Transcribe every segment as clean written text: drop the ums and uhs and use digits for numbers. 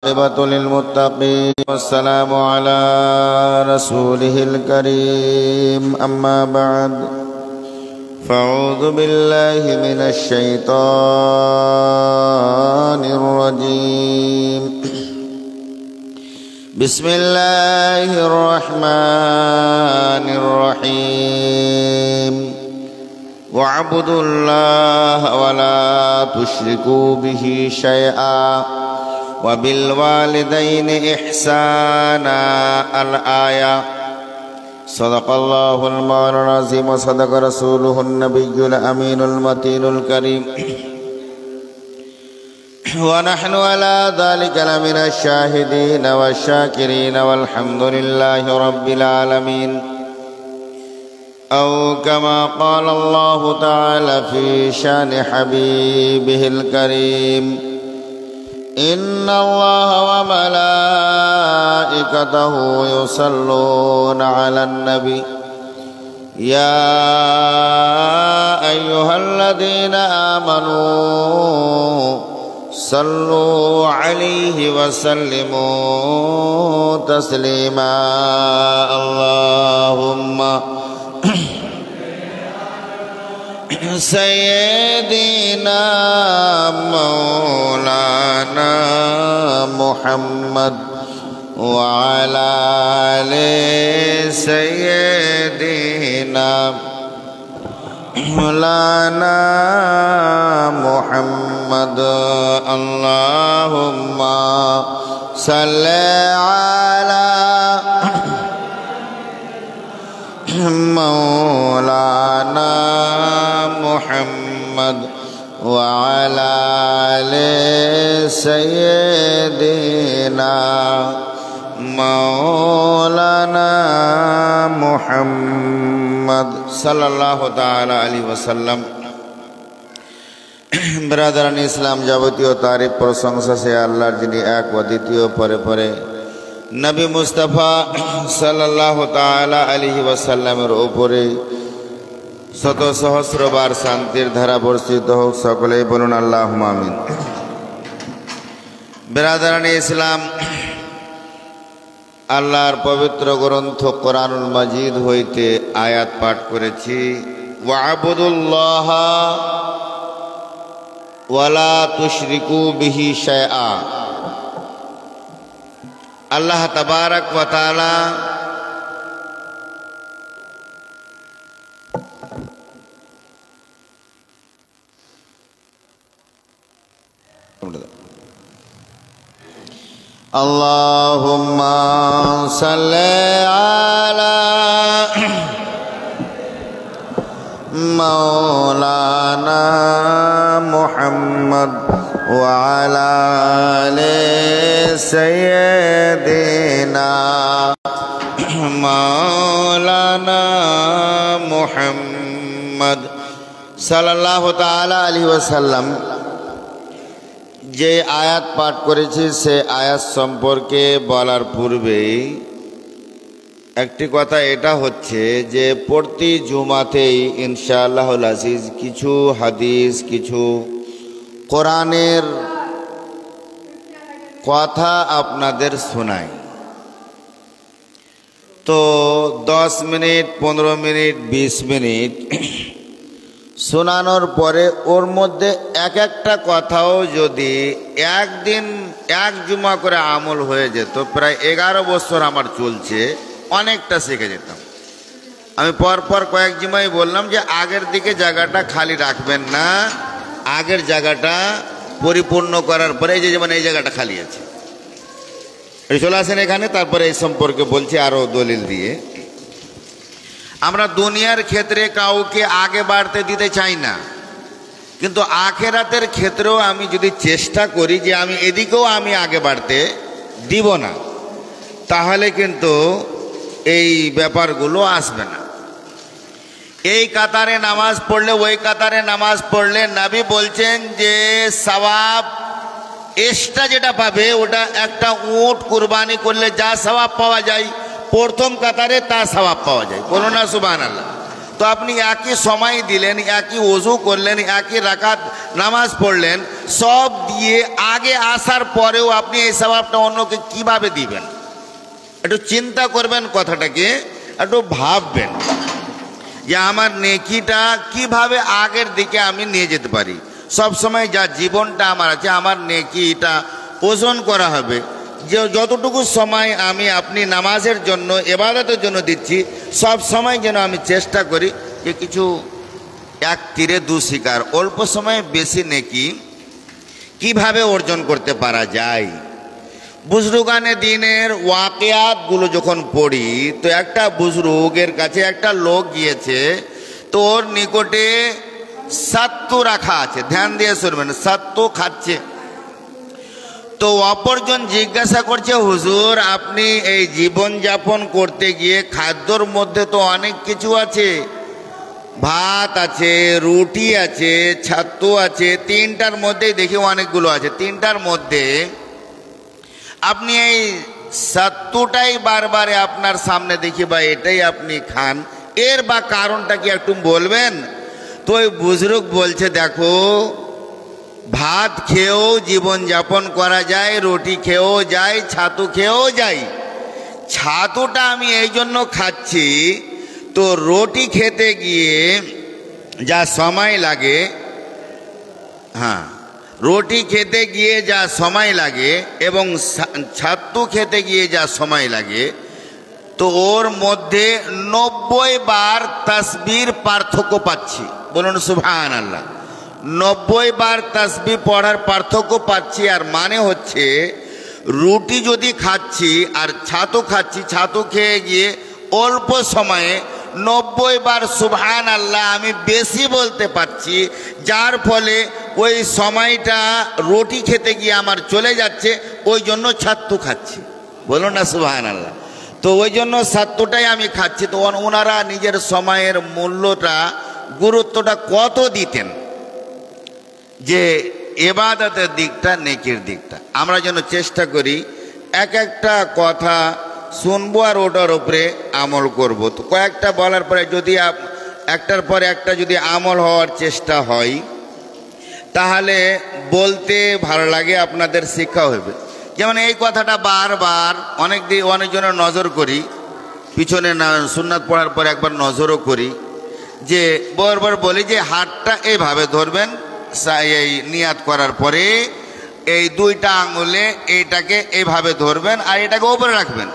عاقبة للمتقين والسلام على رسوله الكريم أما بعد فأعوذ بالله من الشيطان الرجيم بسم الله الرحمن الرحيم واعبدوا الله ولا تشركوا به شيئا وبالوالدين إحسانا الآية صدق الله المولى العظيم وصدق رسوله النبي الأمين المتين الكريم ونحن على ذلك لمن الشاهدين والشاكرين والحمد لله رب العالمين أو كما قال الله تعالى في شان حبيبه الكريم إن الله وملائكته يصلون على النبي يا أيها الذين آمنوا صلوا عليه وسلموا تسليما اللهم سيدنا مولانا محمد وعلى آل سيدنا مولانا محمد اللهم صل على مولانا محمد وعلى آل سيدنا مولانا محمد صلى الله تعالى عليه وسلم ব্রাদারান ইসলাম যাবতীয় তারিফ প্রশংসা সে আল্লাহর যিনি এক ও দ্বিতীয় পরে পরে নবী মুস্তাফা সাল্লাল্লাহু তাআলা আলাইহি ওয়াসাল্লামের উপরে শত সহস্রবার শান্তির ধারা বর্ষিত হোক সকলেই বলুন আল্লাহুম্মা আমিন। ব্রাদারান ইসলাম আল্লাহর পবিত্র গ্রন্থ কোরআনুল মাজিদ হইতে আয়াত পাঠ করেছি ওয়া'বুদুল্লাহা ওয়ালা তুশরিকু বিহি শাইআ। আল্লাহ তাবারক ওয়া তাআলা আল্লাহুম্মা সাল্লি আলা মাওলানা মুহাম্মদ ওয়া আলা আলি সাইয়্যিদিনা মাওলানা মুহাম্মদ সাল্লাল্লাহু তাআলা আলাইহি ওয়াসাল্লাম। যে আয়াত পাঠ করেছি সে আয়াত সম্পর্কে বলার পূর্বেই একটি কথা এটা হচ্ছে যে প্রতি জুমাতেই ইনশাআল্লাহুল আজিজ কিছু হাদিস কিছু কোরআনের কথা আপনাদের শোনাই। তো 10 মিনিট 15 মিনিট 20 মিনিট শোনানোর পরে ওর মধ্যে এক একটা কথাও যদি একদিন এক জুমা করে আমল হয়ে যেত, প্রায় 11 বছর আমার চলছে, অনেকটা শিখে যেতাম। আমি পরপর কয়েক জুমাই বললাম যে আগের দিকে জায়গাটা খালি রাখবেন না, আগের জায়গাটা পরিপূর্ণ করার পরে এই যে যেমন এই জায়গাটা খালি আছে চলে আসেন এখানে, তারপরে এই সম্পর্কে বলছি আরও দলিল দিয়ে। আমরা দুনিয়ার ক্ষেত্রে কাউকে আগে বাড়তে দিতে চাই না, কিন্তু আখেরাতের ক্ষেত্রেও আমি যদি চেষ্টা করি যে আমি এদিকেও আমি আগে বাড়তে দিব না, তাহলে কিন্তু এই ব্যাপারগুলো আসবে না। এই কাতারে নামাজ পড়লে ওই কাতারে নামাজ পড়লে নবী বলছেন যে সওয়াব এক্সট্রা যেটা পাবে ওটা একটা উট কুরবানি করলে যা সওয়াব পাওয়া যায় প্রথম কাতারে তা সওয়াব পাওয়া যায়। বলো না সুবহানাল্লাহ। তো আপনি একই সময় দিলেন, একই ওযু করলেন, একই রাকাত নামাজ পড়লেন, সব দিয়ে আগে আসার পরেও আপনি এই সওয়াবটা অন্যকে কিভাবে দিবেন? একটু চিন্তা করবেন, কথাটাকে একটু ভাববেন যে আমার নেকিটা কিভাবে আগের দিকে আমি নিয়ে যেতে পারি। সব সময় যা জীবনটা আমার আছে, আমার নেকিটা ওজন করা হবে যে যতটুকু সময় আমি আপনি নামাজের জন্য, ইবাদতের জন্য দিচ্ছি, সব সময় যেন আমি চেষ্টা করি যে কিছু এক তীরে দু শিকার, অল্প সময়ে বেশি নেকি কিভাবে অর্জন করতে পারা যায়। বুজরুগানে দিনের ওয়াকিয়াতগুলো যখন পড়ি, তো একটা বুজরুগের কাছে একটা লোক গিয়েছে, তো ওর নিকটে সাত্তু রাখা আছে, ধ্যান দিয়ে শুনবেন, সাত্তু খাচ্ছে। তো অপরজন জিজ্ঞাসা করছে, হুজুর আপনি এই জীবন যাপন করতে গিয়ে খাদ্যর মধ্যে তো অনেক কিছু আছে, ভাত আছে, রুটি আছে, ছাতু আছে, তিনটার মধ্যেই দেখি অনেকগুলো আছে, তিনটার মধ্যে আপনি এই সাত্তুটাই বারবারে আপনার সামনে দেখি বা এটাই আপনি খান, এর বা কারণটা কি একটু বলবেন? তো ওই বুজরুগ বলছে, দেখো ভাত খেয়েও জীবন যাপন করা যায়, রুটি খেয়েও যায়, ছাতু খেয়েও যায়। ছাতুটা আমি এই জন্য খাচ্ছি, তো রুটি খেতে গিয়ে যা সময় লাগে, হ্যাঁ রুটি খেতে গিয়ে যা সময় লাগে এবং ছাতু খেতে গিয়ে যা সময় লাগে, তো ওর মধ্যে 90 বার তাসবির পার্থক্য পাচ্ছি। বলুন সুবহানাল্লাহ। 90 বার তাসবিহ পড়ার পার্থক্য পাচ্ছি। আর মানে হচ্ছে রুটি যদি খাচ্ছি আর ছাতু খাচ্ছি, ছাতু খেয়ে গিয়ে অল্প সময়ে 90 বার সুবহানাল্লাহ আমি বেশি বলতে পারছি, যার ফলে ওই সময়টা রুটি খেতে গিয়ে আমার চলে যাচ্ছে, ওই জন্য ছাতু খাচ্ছি। বলুন না সুবহানাল্লাহ। তো ওই জন্য ছাতুটাই আমি খাচ্ছি। তো ওনারা নিজের সময়ের মূল্যটা, গুরুত্বটা কত দিতেন, যে ইবাদতের দিকটা, নেকির দিকটা। আমরা যেন চেষ্টা করি এক একটা কথা শুনবো আর ওটার উপরে আমল করব। তো কয়েকটা বলার পরে যদি একটার পরে একটা যদি আমল হওয়ার চেষ্টা হয়, তাহলে বলতে ভালো লাগে, আপনাদের শিক্ষা হবে। যেমন এই কথাটা বারবার অনেকজনের নজর করি, পিছনে সুন্নাত পড়ার পরে একবার নজরও করি, যে বারবার বলি যে হাতটা এইভাবে ধরবেন, এই নিয়াত করার পরে এই দুইটা আঙুলে এইটাকে এইভাবে ধরবেন আর এটাকে ওপরে রাখবেন।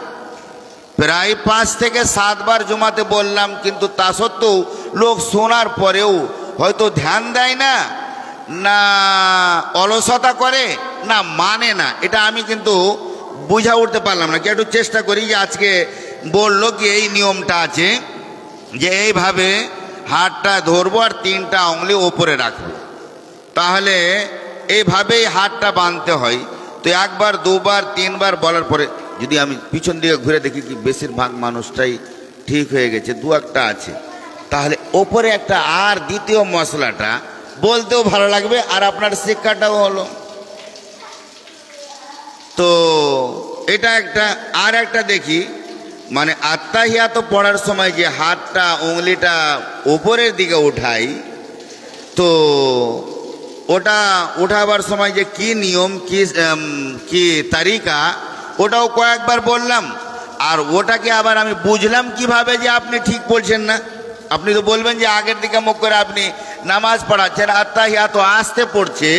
প্রায় 5 থেকে 7 বার জুমাতে বললাম, কিন্তু তা সত্ত্বেও লোক শোনার পরেও হয়তো ধ্যান দেয় না, না অলসতা করে, না মানে না। এটা আমি কিন্তু বুঝা উঠতে পারলাম না। কি একটু চেষ্টা করি যে আজকে বললো কি এই নিয়মটা আছে যে এইভাবে হাতটা ধরবো আর 3টা আঙুলি ওপরে রাখবো, তাহলে এইভাবেই হাতটা বাঁধতে হয়। তো একবার, দুবার, 3 বার বলার পরে যদি আমি পিছন দিকে ঘুরে দেখি কি বেশিরভাগ মানুষটাই ঠিক হয়ে গেছে, 2-1টা আছে, তাহলে ওপরে একটা আর দ্বিতীয় মশলাটা বলতেও ভালো লাগবে আর আপনার শিক্ষাটাও হলো। তো এটা একটা। আর একটা দেখি, মানে আত্তাহিয়াত পড়ার সময় যে হাতটা, উংলিটা উপরের দিকে উঠাই, তো ওটা উঠাবার সময় যে কি নিয়ম, কি তারিকা, ওটাও কয়েকবার বললাম। আর ওটাকে আবার আমি বুঝলাম কিভাবে যে আপনি ঠিক বলছেন না। আপনি তো বলবেন যে আগের দিকে মুখ করে আপনি নামাজ পড়াচ্ছেন, আত্তাহিয়াত আসতে পড়ছে,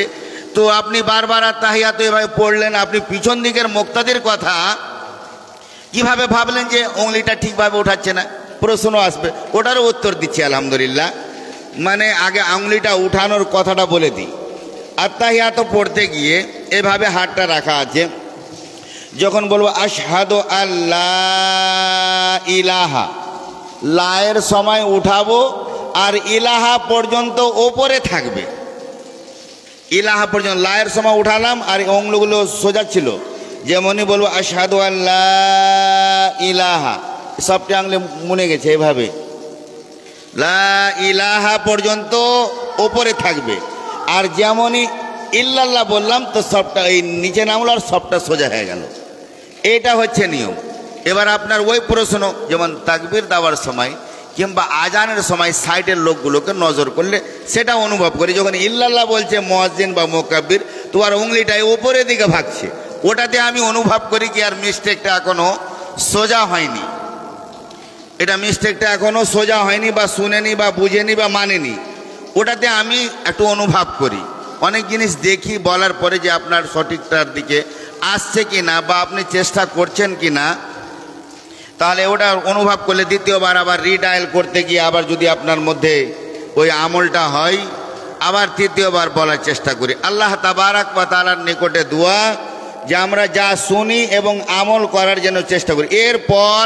তো আপনি বারবার আত্তাহিয়াত এভাবে পড়লেন, আপনি পিছন দিকের মুক্তাদির কথা কিভাবে ভাবলেন যে উংলিটা ঠিকভাবে উঠাচ্ছে না? প্রশ্ন আসবে, ওটারও উত্তর দিচ্ছি আলহামদুলিল্লাহ। মানে আগে আঙুলিটা উঠানোর কথাটা বলে দিই। আত্তাহিয়াত পড়তে গিয়ে এভাবে হাতটা রাখা আছে, যখন বলবো আশহাদু আল্লাহ ইলাহা, লায়ের সময় উঠাবো আর ইলাহা পর্যন্ত ওপরে থাকবে। ইলাহা পর্যন্ত লায়ের সময় উঠালাম আর অঙ্গগুলো সোজা ছিল। যেমনই বলবো আশহাদু আল্লাহ ইলাহা, সবটা আঙুলে মুনে গেছে, এভাবে লা ইলাহা পর্যন্ত ওপরে থাকবে। আর যেমনই ইল্লাল্লাহ বললাম, তো সবটা এই নিচে নামলো আর সবটা সোজা হয়ে গেল। এটা হচ্ছে নিয়ম। এবার আপনার ওই প্রশ্ন, যেমন তাকবীর দেওয়ার সময় কিংবা আজানের সময় সাইডের লোকগুলোকে নজর করলে সেটা অনুভব করি। যখন ইল্লাল্লাহ বলছে মুয়াজ্জিন বা মুকাব্বির, তোমার উংলিটা উপরের দিকে ভাগছে, ওটাতে আমি অনুভব করি কি আর মিস্টেকটা এখনো সোজা হয়নি, এটা মিস্টেকটা এখনো সোজা হয়নি বা শুনেনি বা বুঝেনি বা মানেনি, ওটাতে আমি একটু অনুভব করি। অনেক জিনিস দেখি বলার পরে যে আপনার সঠিকটার দিকে আসছে কি না বা আপনি চেষ্টা করছেন কি না, তাহলে ওটা অনুভব করলে দ্বিতীয়বার আবার রিডায়াল করতে গিয়ে আবার যদি আপনার মধ্যে ওই আমলটা হয়, আবার তৃতীয়বার বলার চেষ্টা করি। আল্লাহ তাবারাক ওয়া তাআলার নিকটে দোয়া যে আমরা যা শুনি এবং আমল করার জন্য চেষ্টা করি। এরপর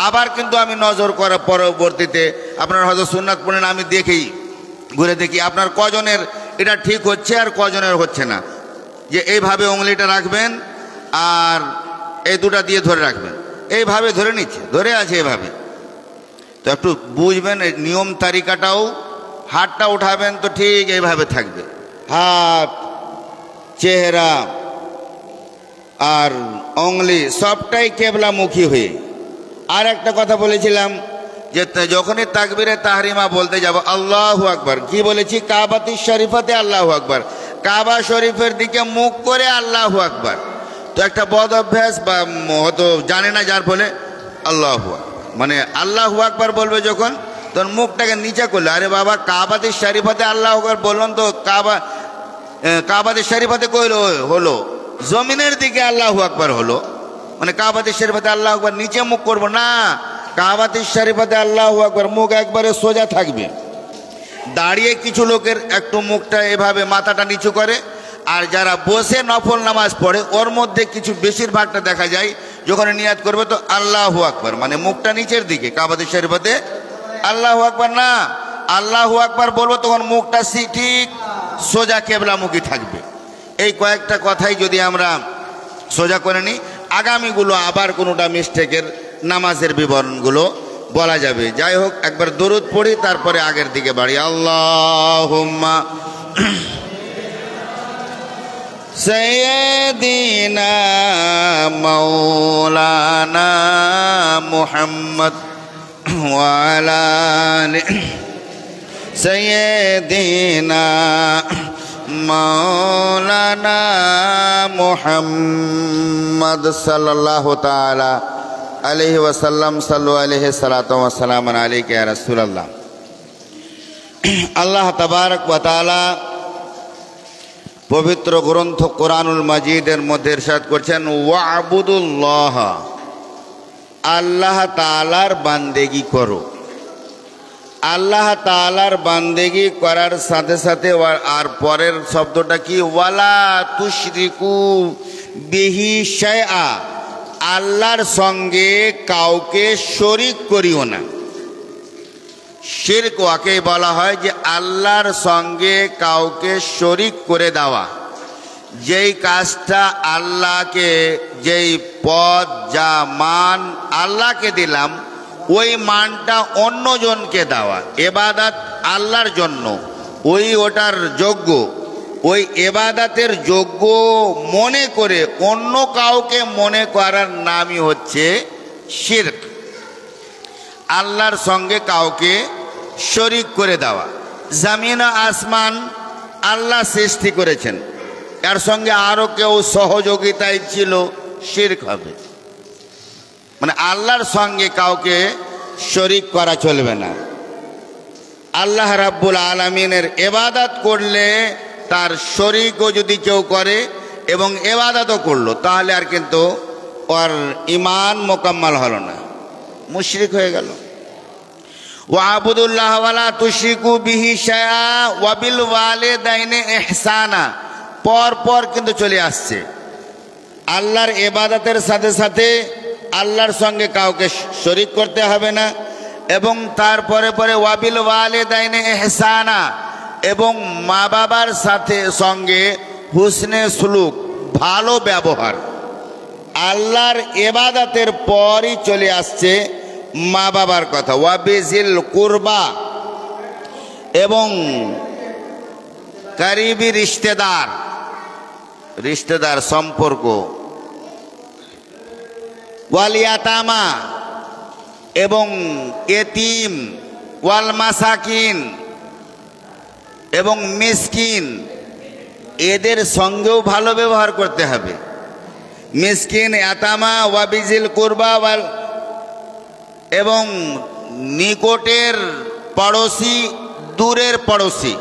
আবার কিন্তু আমি নজর করার পরবর্তীতে আপনার হয়তো সুন্নাত পড়েন, আমি দেখি ঘুরে দেখি আপনার কজনের এটা ঠিক হচ্ছে আর কজনের হচ্ছে না, যে এইভাবে উংলিটা রাখবেন আর এই দুটা দিয়ে ধরে রাখবেন, এইভাবে ধরে নিচ্ছে, ধরে আছে এভাবে, তো একটু বুঝবেন এই নিয়ম তারিকাটাও। হাতটা উঠাবেন তো ঠিক এইভাবে থাকবে, হাত, চেহারা আর উংলি সবটাই কেবলামুখী হয়ে। আর একটা কথা বলেছিলাম যে যখনই তাকবীরে তাহরিমা বলতে যাব আল্লাহু আকবার, কি বলেছি? কাবাতুশ শরীফাতে আল্লাহু আকবার, কাবা শরীফের দিকে মুখ করে আল্লাহু আকবার। তো একটা বদ অভ্যাস বা হয়তো জানে না, যার ফলে আল্লাহু আকবার মানে আল্লাহু আকবার বলবে যখন, তখন মুখটাকে নিচে করলে, আরে বাবা কাবাতুশ শরীফাতে আল্লাহু আকবার বললাম তো, কাবাতুশ শরীফাতে কইলো হলো জমিনের দিকে আল্লাহু আকবার হলো, মানে কাবাতুশ শরীফাতে আল্লাহু আকবার নিচে মুখ করব না, কাবাতুশ শরীফাতে আল্লাহু আকবার মুখ একবারে সোজা থাকবে। দাঁড়িয়ে কিছু লোকের একটু মুখটা এভাবে মাথাটা নিচু করে, আর যারা বসে নফল নামাজ পড়ে ওর মধ্যে কিছু বেশিরভাগটা দেখা যায় যখন নিয়াত করবে তো আল্লাহু আকবার মানে মুখটা নিচের দিকে, কাবাতুশ শরীফাতে আল্লাহু আকবার না, আল্লাহু আকবার বলবো তখন মুখটা ঠিক সোজা কেবলামুখী থাকবে। এই কয়েকটা কথাই যদি আমরা সোজা করে নিই, আগামীগুলো আবার কোনোটা মিস্টেকের নামাজের বিবরণগুলো বলা যাবে। যাই হোক, একবার দরুদ পড়ি, তারপরে আগের দিকে বাড়ি। আল্লাহুম্মা সাইয়্যিদিনা মাওলানা মুহাম্মদ ওয়া আলা আলি সাইয়্যিদিনা মাওলানা মুহাম্মদ সাল্লাল্লাহু তাআলা আলাইহি ওয়াসাল্লাম। সাল্লু আলাইহি সালাতু ওয়া সালামু আলাইকা ইয়া রাসূলুল্লাহ। আল্লাহ তাবারক ওয়া তাআলা পবিত্র গ্রন্থ কোরআনুল মাজিদের মধ্যে ইরশাদ করছেন, ওয়া'বুদুল্লাহ, আল্লাহ তাআলার বান্দেগি করো। আল্লাহ তাআলার বান্দেগি করার সাথে সাথে আর পরের শব্দটা কি? ওয়ালা তুশরিকু বিহি শাইআ, আল্লাহর সঙ্গে কাউকে শরীক করিও না। শিরক ওয়াকে বলা হয় যে আল্লাহর সঙ্গে কাউকে শরীক করে দেওয়া, যেই কাজটা আল্লাহকে, যেই পদ যা মান আল্লাহকে দিলাম ওই মানটা অন্যজনকে দেওয়া, ইবাদত আল্লাহর জন্য, ওটার যোগ্য, ওই ইবাদতের যোগ্য মনে করে অন্য কাউকে মনে করার নামই হচ্ছে শিরক। আল্লাহর সঙ্গে কাউকে শরীক করে দেওয়া। জমিন আসমান আল্লাহ সৃষ্টি করেছেন, এর সঙ্গে আরো কেউ সহযোগিতায় ছিল, শিরক হবে। মানে আল্লাহর সঙ্গে কাউকে শরীক করা চলবে না। আল্লাহ রাব্বুল আলামিনের ইবাদত করলে তার শরীকও যদি কেউ করে এবং ইবাদতও করলো, তাহলে আর কিন্তু ওর ঈমান মোকাম্মল হলো না, মুশরিক হয়ে গেল। ওয়া'বুদুল্লাহ ওয়ালা তুশরিকু বিহি শাইআ ওয়া বিল ওয়ালিদাইনি ইহসানা, পর পর কিন্তু চলে আসছে। আল্লাহর ইবাদতের সাথে সাথে আল্লাহর সঙ্গে কাউকে শরীক করতে হবে না, এবং তারপরে পরে ওয়াবিল ওয়ালিদাইনি ইহসানা, এবং মা বাবার সাথে সঙ্গে হুসনে সুলুক, ভালো ব্যবহার। আল্লাহর ইবাদতের পরই চলে আসছে মা বাবার কথা। ওয়াবিজিল কুরবা, এবং করিবি রিশতেদার সম্পর্ক, ওয়ালিয়াতামা, এবং এতিম ওয়াল মাসাকিন এবং মিসকিন, এদের সঙ্গেও ভালো ব্যবহার করতে হবে। মিসকিন, ইয়াতামা, ওয়াবিজিল কুরবা এবং নিকটের পড়োশি, দূরের পড়োশি,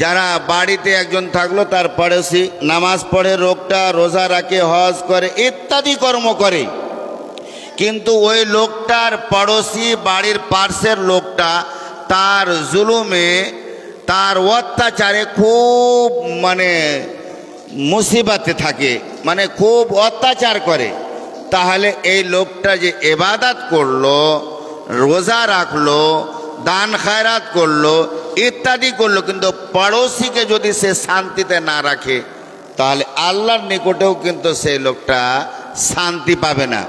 যারা বাড়িতে একজন থাকলো তার পড়োশি, নামাজ পড়ে, রোগটা রোজা রাখে, হজ করে, ইত্যাদি কর্ম করে, কিন্তু ওই লোকটার পড়োশি, বাড়ির পার্শ্বের লোকটা তার জুলুমে, তার অত্যাচারে খুব মুসিবতে থাকে, খুব অত্যাচার করে, তাহলে এই লোকটা যে ইবাদত করলো, রোজা রাখলো, দান খায়রাত করলো, ইত্যাদি করলো, কিন্তু পড়োশিকে যদি সে শান্তিতে না রাখে, তাহলে আল্লাহর নিকটেও কিন্তু সেই লোকটা শান্তি পাবে না।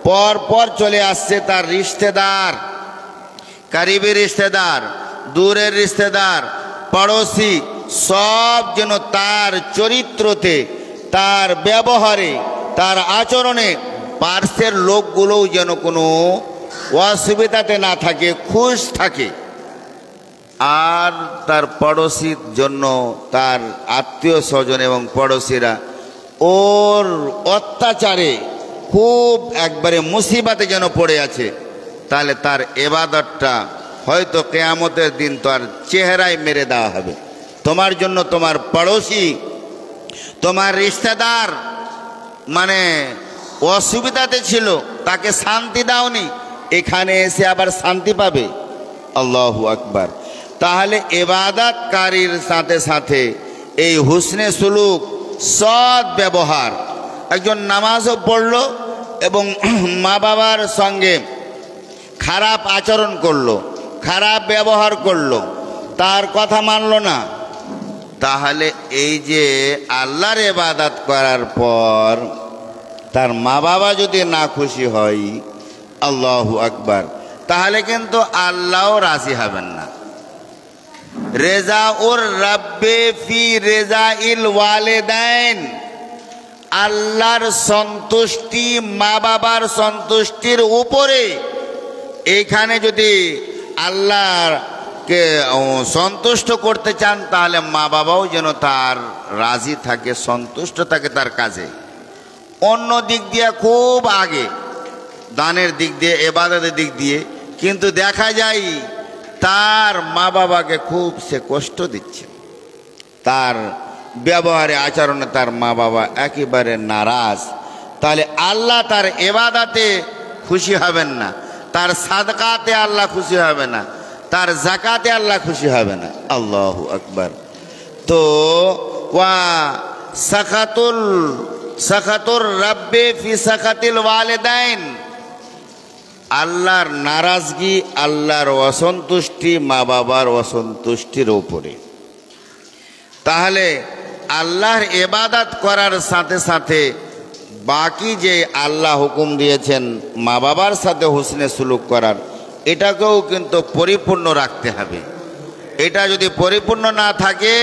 পর পর চলে আসছে তার রিশতেদার, কারিবি রিশতেদার, দূরের রিশতেদার, পড়োশি, সব যেন তার চরিত্রতে, তার ব্যবহারে, তার আচরণে পার্শ্বের লোকগুলোও যেন কোনো অসুবিধাতে না থাকে, খুশ থাকে। আর তার পড়োশির জন্য তার আত্মীয় স্বজন এবং পড়োশিরা ওর অত্যাচারে খুব একবারে মুসিবতে যেন পড়ে আছে, তাহলে তার ইবাদতটা হয়তো কিয়ামতের দিন তার চেহারায় মেরে দেওয়া হবে। তোমার জন্য তোমার পড়োশি, তোমার রিশতেদার অসুবিধাতে ছিল, তাকে শান্তি দাওনি, এখানে এসে আবার শান্তি পাবে। আল্লাহু আকবার। তাহলে ইবাদতকারীর সাথে সাথে এই হুসনে সুলুক, সৎ ব্যবহার, একজন নামাজও পড়লো এবং মা বাবার সঙ্গে খারাপ আচরণ করলো, খারাপ ব্যবহার করলো, তার কথা মানলো না, তাহলে এই যে আল্লাহর ইবাদত করার পর তার মা বাবা যদি না খুশি হয়, আল্লাহু আকবার, তাহলে কিন্তু আল্লাহও রাজি হবেন না। রেজাউর রাব্বে ফি রেজাইল ওয়ালিদাইন, আল্লাহর সন্তুষ্টি মা বাবার সন্তুষ্টির উপরে। এইখানে যদি আল্লাহকে সন্তুষ্ট করতে চান, তাহলে মা বাবাও যেন তার রাজি থাকে, সন্তুষ্ট থাকে তার কাজে। অন্য দিক দিয়ে খুব আগে, দানের দিক দিয়ে, ইবাদতের দিক দিয়ে, কিন্তু দেখা যায় তার মা বাবাকে খুব সে কষ্ট দিচ্ছে, তার ব্যবহারে আচরণে তার মা বাবা একেবারে নারাজ, তাহলে আল্লাহ তার ইবাদতে খুশি হবেন না, তার সাদকাতে আল্লাহ খুশি হবে না, তার যাকাতে আল্লাহ খুশি হবে না। আল্লাহু আকবার। তো ওয়া সাখাতুর রাব্বে ফি সাখাতিল ওয়ালিদাইন, আল্লাহর নারাজগি, আল্লাহর অসন্তুষ্টি মা বাবার অসন্তুষ্টির উপরে। তাহলে আল্লাহর ইবাদত করার সাথে সাথে বাকি যে আল্লাহ হুকুম দিয়েছেন মা বাবার সাথে হুসনে সুলুক করার, এটাকেও কিন্তু পরিপূর্ণ রাখতে হবে। এটা যদি পরিপূর্ণ না থাকে,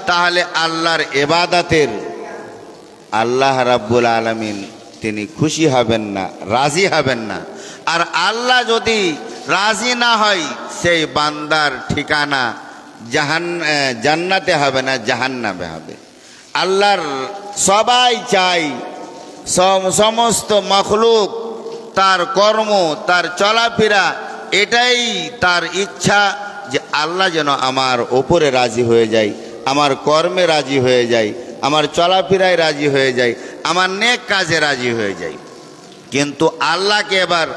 তাহলে আল্লাহর ইবাদতের আল্লাহ রাব্বুল আলামিন তিনি খুশি হবেন না, রাজি হবেন না। আর আল্লাহ যদি রাজি না হয়, সেই বান্দার ঠিকানা জান্নাতে হবে না, জাহান্নামে হবে। আল্লাহর সবাই চাই, সমস্ত মখলুক, তার কর্ম, তার চলাফেরা, এটাই তার ইচ্ছা যে আল্লাহ যেন আমার ওপরে রাজি হয়ে যায়, আমার কর্মে রাজি হয়ে যায়, আমার চলাফেরায় রাজি হয়ে যায়, আমার নেক কাজে রাজি হয়ে যায়। কিন্তু আল্লাহকে এবার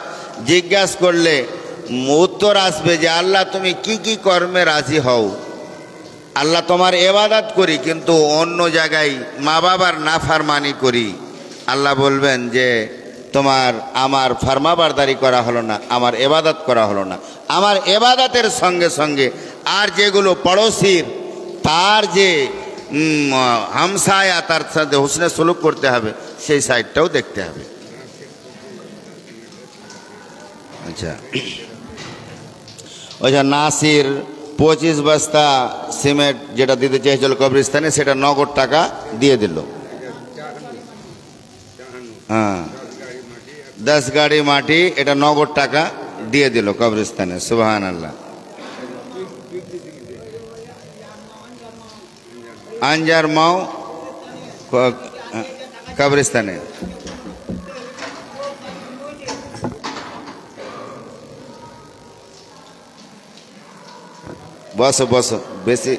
জিজ্ঞাসা করলে উত্তর আসবে যে আল্লাহ তুমি কি কি কর্মে রাজি হও? আল্লাহ তোমার ইবাদত করি, কিন্তু অন্য জায়গায় মা বাবার নাফরমানি করি। আল্লাহ বলবেন যে আমার ফরমাবরদারি করা হলো না, আমার ইবাদত করা হলো না। আমার ইবাদতের সঙ্গে সঙ্গে আর যেগুলো পড়োশির, তার যে হামসায়া, তার সাথে হুসনে সুলুক করতে হবে, সেই সাইডটাও দেখতে হবে। আচ্ছা, ওইটা নাসির 25 বস্তা সিমেন্ট যেটা দিতে চেয়েছিল কবরস্থানে, সেটা নগদ টাকা দিয়ে দিল। হ্যাঁ, 10 গাড়ি মাটি, এটা নগদ টাকা দিয়ে দিল কবরস্থানে। সুবহানাল্লাহ। আঞ্জার মাও কবরস্থানে। বসো বসো, বেশি